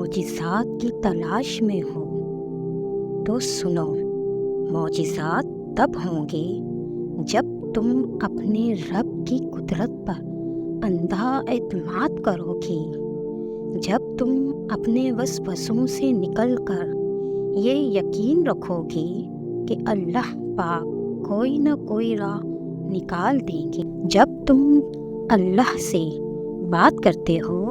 معجزات کی تلاش میں ہو تو سنو، معجزات تب ہوں گے جب تم اپنے رب کی قدرت پر اندھا اعتماد کرو گے، جب تم اپنے وسوسوں سے نکل کر یہ یقین رکھو گے کہ اللہ پاک کوئی نہ کوئی راہ نکال دیں گے۔ جب تم اللہ سے بات کرتے ہو،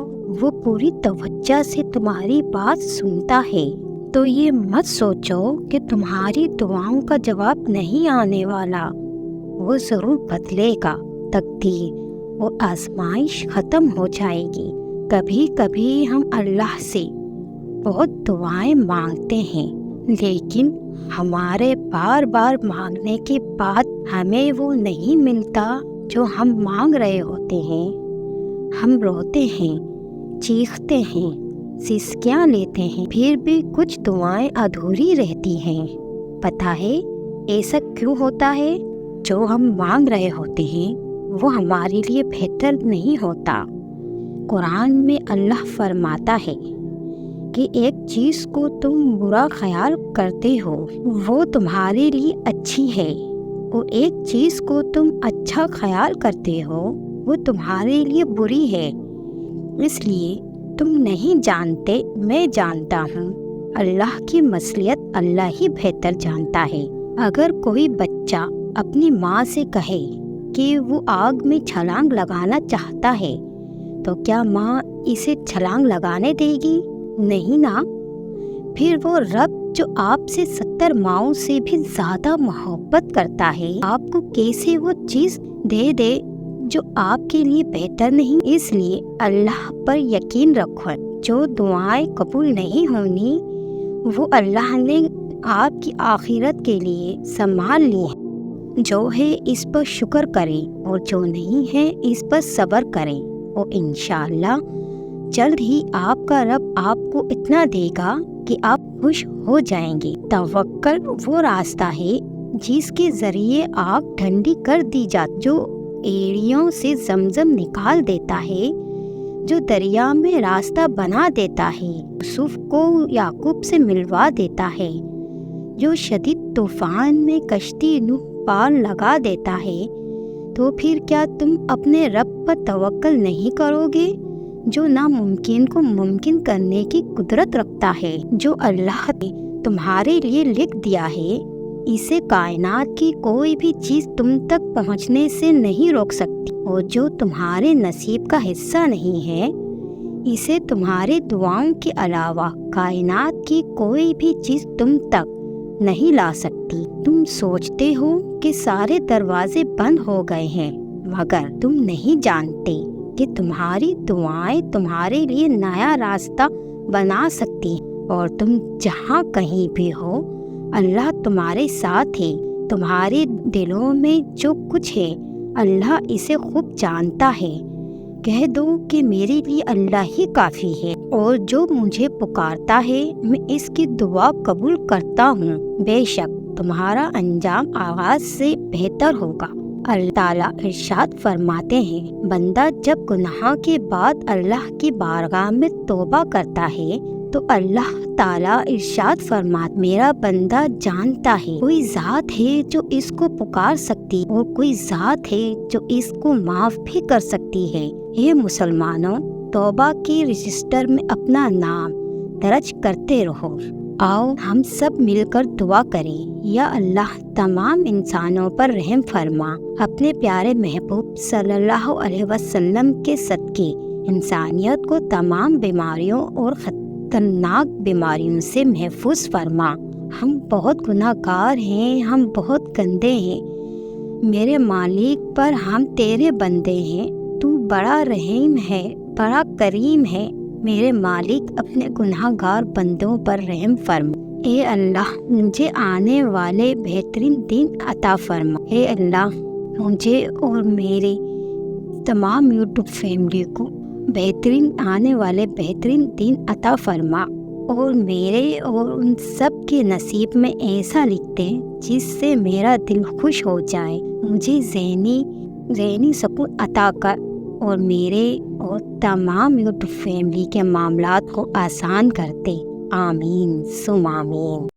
وہ پوری توجہ سے تمہاری بات سنتا ہے، تو یہ مت سوچو کہ تمہاری دعاؤں کا جواب نہیں آنے والا، وہ ضرور بدلے گا۔ تقدیر اور آزمائش ختم ہو جائے گی۔ کبھی کبھی ہم اللہ سے بہت دعائیں مانگتے ہیں، لیکن ہمارے بار بار مانگنے کے بعد ہمیں وہ نہیں ملتا جو ہم مانگ رہے ہوتے ہیں۔ ہم روتے ہیں، چیختے ہیں، سسکیاں لیتے ہیں، پھر بھی کچھ دعائیں ادھوری رہتی ہیں۔ پتہ ہے ایسا کیوں ہوتا ہے؟ جو ہم مانگ رہے ہوتے ہیں وہ ہمارے لیے بہتر نہیں ہوتا۔ قرآن میں اللہ فرماتا ہے کہ ایک چیز کو تم برا خیال کرتے ہو وہ تمہارے لیے اچھی ہے، اور ایک چیز کو تم اچھا خیال کرتے ہو وہ تمہارے لیے بری ہے۔ اس لیے تم نہیں جانتے، میں جانتا ہوں۔ اللہ کی مصلحت اللہ ہی بہتر جانتا ہے۔ اگر کوئی بچہ اپنی ماں سے کہے کہ وہ آگ میں چھلانگ لگانا چاہتا ہے تو کیا ماں اسے چھلانگ لگانے دے گی؟ نہیں نا۔ پھر وہ رب جو آپ سے 70 ماؤں سے بھی زیادہ محبت کرتا ہے، آپ کو کیسے وہ چیز دے دے جو آپ کے لیے بہتر نہیں؟ اس لیے اللہ پر یقین رکھو۔ جو دعائیں قبول نہیں ہونی وہ اللہ نے آپ کی آخرت کے لیے سنبھال لی ہیں۔ جو ہے اس پر شکر کریں، اور جو نہیں ہے اس پر صبر کریں، اور انشاءاللہ جلد ہی آپ کا رب آپ کو اتنا دے گا کہ آپ خوش ہو جائیں گے۔ توکل وہ راستہ ہے جس کے ذریعے آگ ٹھنڈی کر دی جاتی، جو ایڑیوں سے زمزم نکال دیتا ہے، جو دریا میں راستہ بنا دیتا ہے، یوسف کو یعقوب سے ملوا دیتا ہے، جو شدید طوفان میں کشتی نوح پار لگا دیتا ہے۔ تو پھر کیا تم اپنے رب پر توکل نہیں کرو گے، جو ناممکن کو ممکن کرنے کی قدرت رکھتا ہے؟ جو اللہ نے تمہارے لیے لکھ دیا ہے اسے کائنات کی کوئی بھی چیز تم تک پہنچنے سے نہیں روک سکتی، اور جو تمہارے نصیب کا حصہ نہیں ہے اسے تمہارے دعاؤں کے علاوہ کائنات کی کوئی بھی چیز تم تک نہیں لا سکتی۔ تم سوچتے ہو کہ سارے دروازے بند ہو گئے ہیں، مگر تم نہیں جانتے کہ تمہاری دعائیں تمہارے لیے نیا راستہ بنا سکتی ہیں، اور تم جہاں کہیں بھی ہو اللہ تمہارے ساتھ ہے۔ تمہارے دلوں میں جو کچھ ہے اللہ اسے خوب جانتا ہے۔ کہہ دو کہ میرے لیے اللہ ہی کافی ہے، اور جو مجھے پکارتا ہے میں اس کی دعا قبول کرتا ہوں۔ بے شک تمہارا انجام آغاز سے بہتر ہوگا۔ اللہ تعالیٰ ارشاد فرماتے ہیں، بندہ جب گناہ کے بعد اللہ کی بارگاہ میں توبہ کرتا ہے تو اللہ تعالیٰ ارشاد فرماتا، میرا بندہ جانتا ہے کوئی ذات ہے جو اس کو پکار سکتی ہے، اور کوئی ذات ہے جو اس کو معاف بھی کر سکتی ہے۔ یہ مسلمانوں، توبہ کے رجسٹر میں اپنا نام درج کرتے رہو۔ آؤ ہم سب مل کر دعا کریں۔ یا اللہ، تمام انسانوں پر رحم فرما، اپنے پیارے محبوب صلی اللہ علیہ وسلم کے صدقے انسانیت کو تمام بیماریوں اور خطرناک بیماریوں سے محفوظ فرما۔ ہم بہت گناہ گار ہیں، ہم بہت گندے ہیں، میرے مالک پر ہم تیرے بندے ہیں، تو بڑا رحیم ہے، بڑا کریم ہے، میرے مالک اپنے گناہ گار بندوں پر رحم فرما۔ اے اللہ، مجھے آنے والے بہترین دن عطا فرما۔ اے اللہ، مجھے اور میرے تمام یوٹیوب فیملی کو آنے والے بہترین دن عطا فرما، اور میرے اور ان سب کے نصیب میں ایسا لکھ دے جس سے میرا دل خوش ہو جائے۔ مجھے ذہنی سکون عطا کر، اور میرے اور تمام یوٹیوب فیملی کے معاملات کو آسان کر دے۔ آمین ثم آمین۔